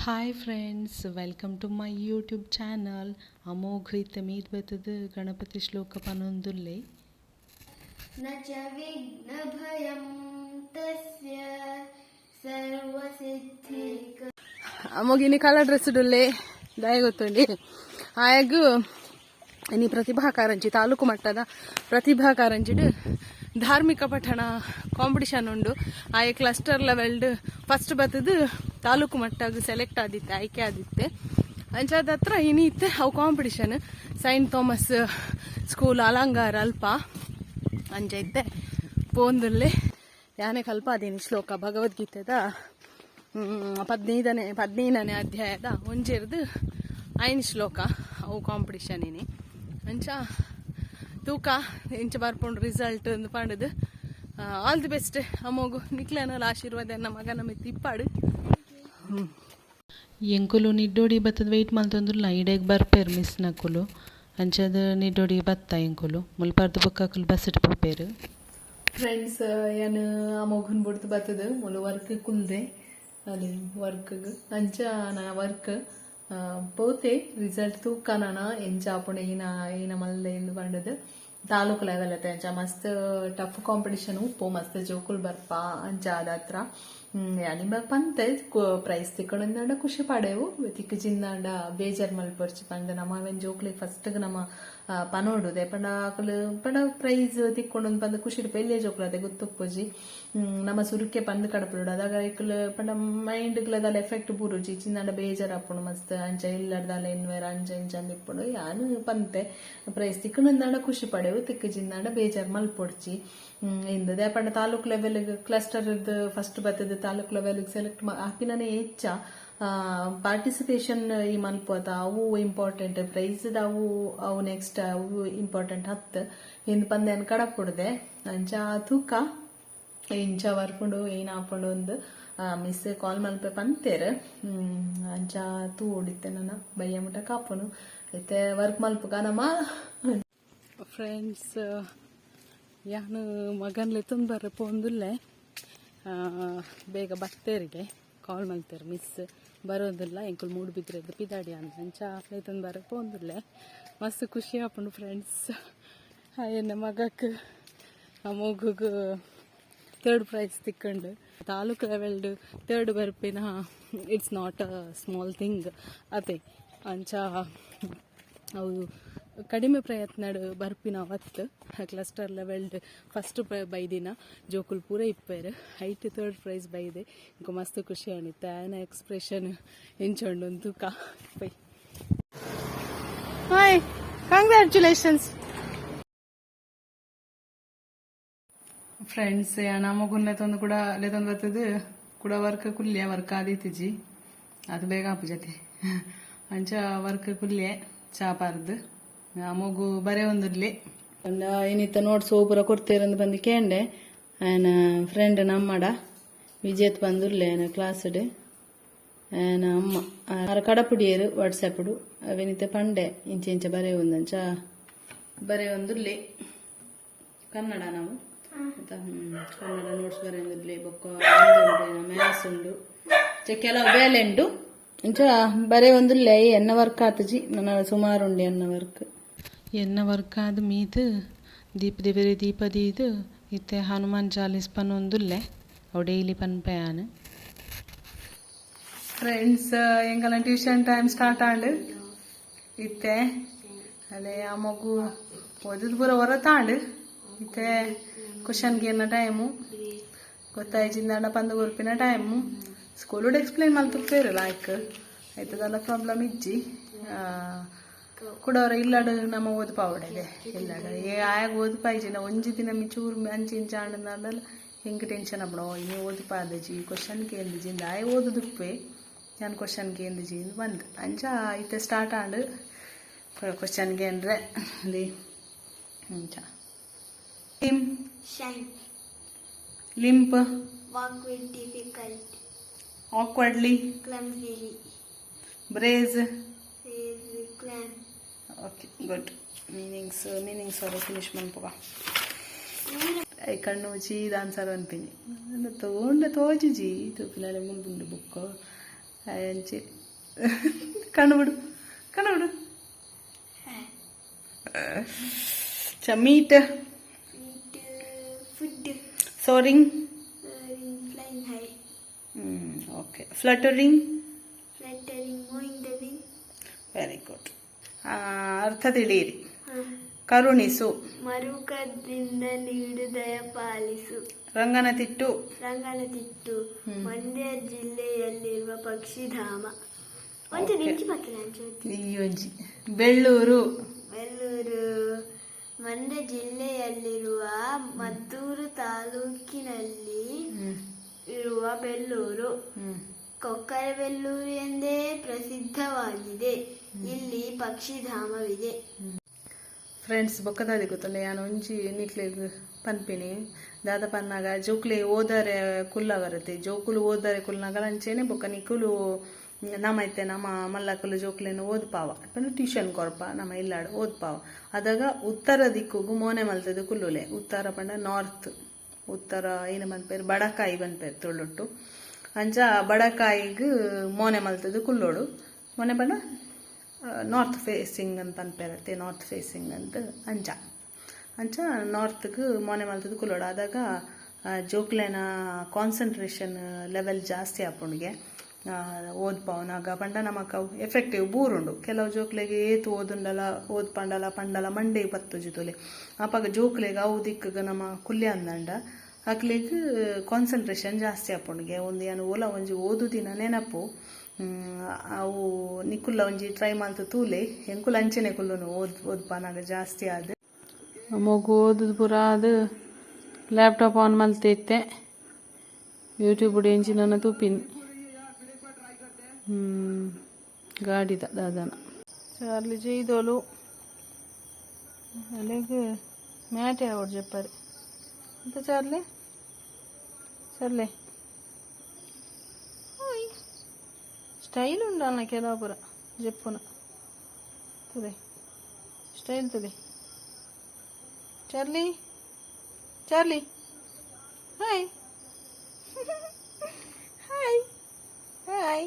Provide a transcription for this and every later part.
Hi friends, welcome to my YouTube channel. Amogh ರೀತ ಮೀದ್ ಬರ್ತದ ಗಣಪತಿ ಶ್ಲೋಕ ಪನೊಂದುಲ್ಲೆ. ನ ಚ ವಿಘ್ನ ಭಯಂ ತಸ್ಯ ಸರ್ವಸಿದ್ಧಿಕ. ಅಮೋಗಿನಿ ಕಲರ್ ಡ್ರೆಸ್ ಡುಲ್ಲೆ ದಯ ಗೊತ್ತುಂಡಿ ಆಯಗು ಇನಿ ಪ್ರತಿಭಾ ಕಾರಂಜಿ ತಾಲೂಕು ಮಟ್ಟದ ಪ್ರತಿಭಾ ಕಾರಂಜಿಡ್ ಧಾರ್ಮಿಕ ಪಠಣ ಕಾಂಪಿಟಿಷನ್ ಉಂಡು. ಆಯ ಕ್ಲಸ್ಟರ್ ಲೆವೆಲ್ಡ್ ಫಸ್ಟ್ ಬತ್ತದು ತಾಲೂಕು ಮಟ್ಟಗೆ ಸೆಲೆಕ್ಟ್ ಆದಿತ್ತೆ, ಆಯ್ಕೆ ಆದಿತ್ತೆ. ಅಂಚಾದ ಹತ್ರ ಇನಿ ಇತ್ತೆ ಅವು ಕಾಂಪಿಟಿಷನ್ ಸೈಂಟ್ ಥಾಮಸ್ ಸ್ಕೂಲ್ ಅಲಂಗಾರ ಅಲ್ಪ ಅಂಚ ಇತ್ತೆ ಪೋಂದುಲ್ಲೆ. ಯಾನೆ ಕಲ್ಪ ಅದೇನಿ ಶ್ಲೋಕ ಭಗವದ್ಗೀತೆದ 15ನೇ ಅಧ್ಯಾಯದ ಒಂಜೆರ್ದು 5 ಶ್ಲೋಕ ಅವು ಕಾಂಪಿಟಿಷನ್ ಇನಿ ಅಂಚ ತೂಕ ಇಂಚ ಬರ್ಪುಂಡು ರಿಸಲ್ಟ್ ಅಂದು ಪಂಡದು. ಆಲ್ ದಿ ಬೆಸ್ಟ್ ಅಮೋಗು, ನಿಕ್ಲನಲ್ಲ ಆಶೀರ್ವಾದ ನಮ್ಮ ಮಗನ ಮೆತ್ತಿ ಇಪ್ಪಾಡು. ಎಂಕುಲು ನಿಡ್ಡೋಡಿ ಬತ್ತದ ವೆಯ್ಟ್ ಮಲ್ತೊಂದುಲ್ಲ ಇಡೆಗ್ ಬರ್ಪೇರು ಮಿಸ್ ನಕುಲು ಅಂಚದ ನಿಡ್ಡೋಡಿ ಬತ್ತ ಎಂಕುಲು ಮುಲ್ಪರ್ದು ಬುಕ್ಕಕುಲು ಬಸ್ ಇಟ್ಟು ಪೋಪೇರು. ಫ್ರೆಂಡ್ಸ್ ಏನು ಅಮೋಘನ್ ಬಿಡ್ತು ಬರ್ತದ ಮುಲು ವರ್ಕ್ ಕುಲ್ದೆ ಅಲ್ಲಿ ವರ್ಕ್ಗೆ ಅಂಚ ನಾ ವರ್ಕ್ ಪೋತೆ ರಿಸಲ್ಟ್ ತೂಕ ನಾನ ಎಂಚ ಆಪುಂಡು ಈನ ಮಲ್ಲೆ ಎಂದು ಪಂಡದು ತಾಲೂಕು ಲೆವೆಲ್ ಅತ್ತೆ ಅಂಚ ಮಸ್ತ್ ಟಫ್ ಕಾಂಪಿಟಿಷನ್ ಉಪ್ಪು ಮಸ್ತ್ ಜೋಕುಲ್ ಬರ್ಪ ಅಂಚ ಆದ ಹತ್ರ ಯಾನಿ ಪಂತೆ ಪ್ರೈಸ್ ತಿಕ್ಕೊಂಡ ಖುಷಿ ಪಡೆವು ತಿಕ್ಕು ಚಿಂದಾಂಡ ಬೇಜಾರ್ ಮಲ್ಪರ್ಚಿ ಪಂಡ ನಮ್ಮ ಅವೆನ್ ಜೋಕ್ಲಿ ಫಸ್ಟ್ ನಮ್ಮ ಪನೋಡುದೆ ಪಂಡ ಆಕಲು ಪಂಡ ಪ್ರೈಸ್ ತಿಕ್ಕೊಂಡು ಪಂದ ಖುಷಿ ಪೆಲ್ಲೇ ಜೋಕ್ಲದೆ ಗೊತ್ತುಪ್ಪುಜಿ ನಮ್ಮ ಸುರುಕೆ ಪಂದ್ ಕಡಪುಡು ಅದಾಗ ಐಕಲ್ ಪಂಡ ಮೈಂಡ್ ಗ್ಲದಲ್ಲ ಎಫೆಕ್ಟ್ ಬುರುಜಿ ಚಿಂದಾಂಡ ಬೇಜಾರ್ ಆಪುಂಡು ಮಸ್ತ್ ಅಂಚ ಇಲ್ಲಡ್ದಲ್ಲ ಎನ್ವೇರ ಅಂಚ ಇಂಚ ಅಂದಿಪ್ಪುಡು ಯಾನು ಪಂತೆ ಪ್ರೈಸ್ ತಿಕ್ಕಂದಾಂಡ ಖುಷಿ ಪಡೆವು ತಿಕ್ಕು ಚಿಂದಾಂಡ ಬೇಜಾರ್ ಮಲ್ಪೊಡ್ಚಿ ಇಂದದೆ ಪಂಡ ತಾಲೂಕ್ ಲೆವೆಲ್ ಕ್ಲಸ್ಟರ್ ಫಸ್ಟ್ ಬರ್ತದೆ ತಾಲೂಕ್ ಲೆವೆಲ್ ಸೆಲೆಕ್ಟ್ ಹಾಕಿನೇ ಹೆಚ್ಚ ಪಾರ್ಟಿಸಿಪೇಷನ್ ಈ ಮಲ್ಪೋತ ಅವು ಇಂಪಾರ್ಟೆಂಟ್ ಪ್ರೈಸ್ ಅವು ನೆಕ್ಸ್ಟ್ ಅವು ಇಂಪಾರ್ಟೆಂಟ್ ಹತ್ತು ಹಿಂದ್ ಪಂದ್ಯನ್ ಕಡಪುಡ್ದೆ ಅಂಚ ತೂಕ ಇಂಚ ಬರ್ಪುಂಡು ಏನ್ ಹಾಕೊಂಡು ಒಂದು ಮಿಸ್ ಕಾಲ್ ಮಲ್ಪೆ ಪಂತೇರು ಅಂಚ ತೂ ಓಡಿತ್ತೆ ನನ್ನ ಬಯ್ಯ ಮುಟ ಕಾಪುನು ಐತೆ ವರ್ಕ್ ಮಲ್ಪಕ ನಮ್ಮ ಫ್ರೆಂಡ್ಸ್. ಯಾನು ಮಗನ್ಲೆ ತುಂಬ ಪೋಂದುಲ್ಲೆ ಬೇಗ ಬರ್ತೇರಿಗೆ ಕಾಲ್ ಮಲ್ತೇರು ಮಿಸ್ ಬರೋದಿಲ್ಲ ಎಂಕುಲ್ ಮೂಡು ಬಿದ್ರೆದ್ದು ಪಿದಾಡಿ ಅಂತ ಅಂಚ ತಂದು ಬರ ಪೋಂದುಲ್ಲೆ ಮಸ್ತ್ ಖುಷಿ ಆಪುಂಡು ಫ್ರೆಂಡ್ಸ್. ಎನ್ನ ಮಗಕ್ಕೆ ಅಮೋಘಗ್ 3rd price ತಿಕ್ಕೊಂಡು taluk levelled 3rd ಬರ್ಪಿನ it's not a small thing ಅದೇ ಅಂಚ ಅವು ಕಡಿಮೆ ಪ್ರಯತ್ನ ಬರ್ಪಿನ ಅವತ್ತು ಕ್ಲಸ್ಟರ್ ಲೆವೆಲ್ಡ್ ಫಸ್ಟ್ ಬೈದಿನ ಜೋಕುಲ್ ಪೂರ ಇಪ್ಪೇರು ಹೈಟ್ 3rd ಪ್ರೈಸ್ ಬೈದೆ ಇಂಕ ಮಸ್ತ್ ಖುಷಿ ಆಣಿತ್ತೆ. ಆಯನ ಎಕ್ಸ್ಪ್ರೆಷನ್ ಎಂಚೊಂಡು ಒಂದು ತೂಕ ಬೈ. Hi, congratulations friends. ನಮಗುನ್ ಲೆತೊಂದು ಕೂಡ ಲೆತೊಂದು ಬರ್ತದೆ ಕೂಡ ವರ್ಕ್ ಕುಲ್ಯ ವರ್ಕ್ ಆದಿತ್ತಿಜಿ ಅದು ಬೇಗ ಆಪು ಜೊತೆ ಅಂಚ ವರ್ಕ್ ಕುಲ್ಯ ಚಾಪಾರ್ದು ಮಗು ಬರೇ ಒಂದಿರ್ಲಿ ಏನಿತ್ತ ನೋಟ್ಸ್ ಪೂರ ಕೊಡ್ತೇರಂದು ಬಂದು ಕೇಂಡೆ ಆಯನ ಫ್ರೆಂಡ್ ನಮ್ಮಡ ವಿಜೇತ್ ಬಂದುರ್ಲೆ ಆಯನ ಕ್ಲಾಸ್ಡ್ ಆಯನ ಅಮ್ಮ ಆರ ಕಡಪುಡಿಯರು ವಾಟ್ಸಪ್ಡು ಅವೇನಿತ್ತ ಪಂಡೆ ಇಂಚೆ ಇಂಚೆ ಬರೇ ಒಂದಂಚ ಬರೇ ಒಂದುರ್ಲಿ ಕನ್ನಡ ನಾವು ಕನ್ನಡ ನೋಟ್ಸ್ ಬರೆಯೊಂದಿರ್ಲಿ ಬೊಕ್ಕ ಮ್ಯಾಥ್ಸ್ ಉಂಡು ಕೆಲವು ಬೇಲೆ ಉಂಡು ಇಂಚ ಬರೇ ಒಂದುರ್ಲೆ ಎನ್ನ ವರ್ಕ್ ಆತಜಿ ನನ್ನ ಸುಮಾರು ಉಂಡು ಎನ್ನ ವರ್ಕ್ ಆದ ಮೀದು ದೀಪದೀದು ಇತ್ತೆ ಹನುಮಾನ್ ಚಾಲೀಸ್ ಪನೊಂದುಲ್ಲೆ ಅವು ಡೈಲಿ ಪನ್ಪಯಾನು. ಫ್ರೆಂಡ್ಸ್ ಎಂಕಲ್ನ ಟ್ಯೂಷನ್ ಟೈಮ್ ಸ್ಟಾರ್ಟ್ ಆಂಡ್ ಇತ್ತೆ ಅಲ್ಲೇ ಆ ಮಗು ಓದಿದ್ ಪೂರ ಹೊರತಾಂಡ್ ಇತ್ತೆ ಕ್ವಶನ್ಗೆ ಏನ ಟೈಮು ಗೊತ್ತಾಯ್ಚಿಂದ ಪಂದು ಗುರುಪಿನ ಟೈಮು ಸ್ಕೂಲುಡ್ ಎಕ್ಸ್ಪ್ಲೇನ್ ಮಲ್ತುಪ್ಪೇರು ಲಾಯ್ಕ್ ಆಯ್ತದಲ್ಲ ಪ್ರಾಬ್ಲಮ್ ಇಜ್ಜಿ ಕೂಡ ಇಲ್ಲಡು ನಮ್ಮ ಓದು ಪಾವಡೆದೆ ಇಲ್ಲಡು ಆಯಾಗ ಓದು ಪಾಯ್ಜಿನ ಒಂಜಿ ದಿನ ಮಿಚೂರು ಅಂಚಿ ಇಂಚ ಆಂಡಲ್ಲ ಹೆಂಗೆ ಟೆನ್ಷನ್ ಅಪ್ಪಣೋ ಇನ್ನೇ ಓದು ಪಾದಜಿ ಕ್ವಶನ್ ಕೇಂದ್ರಜಿಂದ ಆಯ ಓದುದುಪ್ಪೆ ನಾನು ಕ್ವಶನ್ ಕೇಂದ್ರಜಿ ಬಂದು ಅಂಚ ಇತ್ತೆ ಸ್ಟಾರ್ಟ್ ಆಂಡ್ ಕ್ವಶನ್ಗೆ ಅಂದರೆ ಅಲ್ಲಿ ಅಂಚ lymph Walk with difficult. awkwardly Clumsily. braze. Clam. Okay, good. meanings sorry finish manpoga ay kannu chi dan sar anpini ತೋಜಿಜಿ ಇದು ಪಿಲಾಲೆ ಮುಂದುಂಡು ಬುಕ್ ಅಂಚಿ ಕಣ್ಣು ಬಿಡು meet Food. soaring Flying high. okay fluttering Fluttering. Moving the wing. very good ಅರ್ಥ ತಿಳಿಯಿರಿ ಕರುಣಿಸು ಮರುಕದಿಂದ ನೀಡು ದಯ ಪಾಲಿಸು. ರಂಗನತಿಟ್ಟು ರಂಗನತಿಟ್ಟು ಮಂಡ್ಯ ಜಿಲ್ಲೆಯಲ್ಲಿರುವ ಪಕ್ಷಿಧಾಮ. ಒಂದು ನಿಂಚು ಒಂಜಿ ಬೆಳ್ಳೂರು ಬೆಳ್ಳೂರು ಮಂಡ್ಯ ಜಿಲ್ಲೆಯಲ್ಲಿರುವ ಮದ್ದೂರು ತಾಲೂಕಿನಲ್ಲಿ ಇರುವ ಬೆಳ್ಳೂರು ಕೊಕ್ಕರಬೆಳ್ಳೂರು ಎಂದೇ ಪ್ರಸಿದ್ಧವಾಗಿದೆ. ಇಲ್ಲಿ ಪಕ್ಷಿಧಾಮವಿದೆ. ಫ್ರೆಂಡ್ಸ್ ಬೊಕ್ಕದಾದಿ ಗೊತ್ತಲ್ಲ ಯಾನು ಒಂಜಿ ನಿಕ್ಲೆಗ್ ಪನ್ಪಿನಿ ದಾದ ಪನ್ನಾಗ ಜೋಕ್ಲೆ ಓದರೆ ಕುಲ್ಲ ಬರುತ್ತೆ ಜೋಕುಲು ಓದರೆ ಕುಲ್ನಾಗ ಅಂಚೆನೆ ಬೊಕ್ಕ ನಿಕ್ಕುಲು ನಮೈತೆ ನಮ್ಮ ಮಲ್ಲಕ್ಕಲು ಜೋಕ್ಲೇನು ಓದ್ಪಾವ ಟ್ಯೂಷನ್ ಕೊರಪ ನಮ್ಮ ಇಲ್ಲಾಡು ಓದ್ಪಾವ ಅದಾಗ ಉತ್ತರ ದಿಕ್ಕುಗು ಮೋನೆ ಮಲ್ತದು ಕುಲ್ಲುಲೆ ಉತ್ತರ ಪಂಡ ನಾರ್ತ್ ಉತ್ತರ ಏನು ಬಂದ್ಪೇರು ಬಡಕಾಯಿ ಬಂದ್ಪೇರು ತುಳುಟ್ಟು ಅಂಚ ಬಡಕಾಯಿಗೆ ಮೋನೆ ಮಲ್ತದು ಕುಲ್ಲೋಡು ಮೋನೆ ಪಂಡ ನಾರ್ತ್ ಫೇಸಿಂಗ್ ಅಂತ ಅನ್ಪೇರತ್ತೆ ನಾರ್ತ್ ಫೇಸಿಂಗ್ ಅಂತ ಅಂಚ ನಾರ್ತ್ಗೆ ಮೋನೆ ಮಲ್ತದು ಕುಲ್ಲೋಡು ಆದಾಗ ಜೋಕ್ಲೇನ ಕಾನ್ಸಂಟ್ರೇಷನ್ ಲೆವೆಲ್ ಜಾಸ್ತಿ ಆಪುಣ್ಗೆ ಓದ್ಪಾವನಾಗ ಪಂಡ ನಮಕ್ ಅವು ಎಫೆಕ್ಟಿವ್ ಬೂರುಂಡು ಕೆಲವು ಜೋಕ್ಲೆಗೆ ಏತು ಓದುಂಡಲ ಪಂಡಲ ಮಂಡೆ ಪತ್ತು ಜುತುಲೆ ಆಪಾಗ ಜೋಕ್ಲೆಗೆ ಅವು ದಿಕ್ಕಗೆ ನಮ್ಮ ಕುಲ್ಯ ಅಂದಂಡ ಅಕ್ಲಿಗೆ ಕಾನ್ಸಂಟ್ರೇಷನ್ ಜಾಸ್ತಿ ಆಪುಣ್ಗೆ ಒಂದು ಏನು ಓಲ ಒಂಜಿ ಓದುದಿನ ನೆನಪು ಅವು ನಿಕ್ಕುಲ್ಲ ಒಂಜಿ ಟ್ರೈ ಮಾಡ್ತು ತೂಲೆ ಎಂಕುಲ್ ಅಂಚೆನೆ ಕುಲ್ಲುನು ಓದ್ಪಾನಾಗ ಜಾಸ್ತಿ ಆದ ಮಗು ಓದುದು ಪುರ ಅದು ಲ್ಯಾಪ್ಟಾಪ್ ಆನ್ ಮಲ್ತೈತೆ ಯೂಟ್ಯೂಬ್ ಎಂಚಿ ನನ್ನ ತೂಪಿನಿ ಗಾಡಿದ ದಾದನ చార్లీ చేయిదోలు అలాగే మ్యాట్ ఎవరు చెప్పారు అంత చార్లీ సర్లే స్టైల్ ఉండాలి నాకు ఏదో పుర చెప్పున తులే స్టైల్ తులే Charlie hi hi hi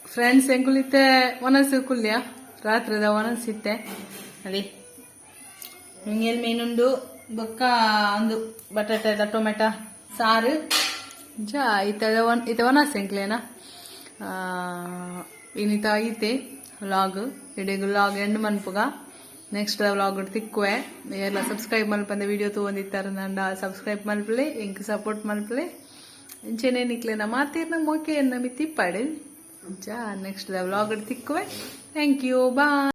friends ಎಂಕುಲಿತ್ತೆ ಒನಸು ಕುಲ್ಯ ರಾತ್ರಿದ ಒನಸಿತ್ತೆ ಅಡಿ ಹಿಂಗೆಲ್ ಮೀನುಂಡು ಬೊಕ್ಕ ಒಂದು ಬಟಾಟೆ ಟೊಮೆಟೊ ಸಾರು ಜಾ ಇತ ಒನಸು ಎಂಕ್ಲೇನ ಇನ್ನಿತ ಐತೆ ವ್ಲಾಗ್ ಇಡೀ ವ್ಲಾಗ್ ಎಂಡ್ ಮನ್ಪುಗ ನೆಕ್ಸ್ಟ್ ವ್ಲಾಗ್ ತಿಕ್ಕುವೆ ಎಲ್ಲ ಸಬ್ಸ್ಕ್ರೈಬ್ ಮಲ್ಪಂದ ವಿಡಿಯೋ ತಗೊಂಡಿತ್ತಾರಂದ ಸಬ್ಸ್ಕ್ರೈಬ್ ಮಲ್ಪಲೆ ಇಂಕ್ ಸಪೋರ್ಟ್ ಮಲ್ಪಲೆ ಇಂಚೆನೆ ನಿಕ್ಲೇನ ಮಾತೀರ್ನ ಮೋಕೆ ಎನ್ನ ಮಿತ್ತಿಪ್ಪಾಡು ನೆಕ್ಸ್ಟ್ ವ್ಲಾಗ್ ತಿಕ್ಕುವೆ ಥ್ಯಾಂಕ್ ಯು ಬಾಯ್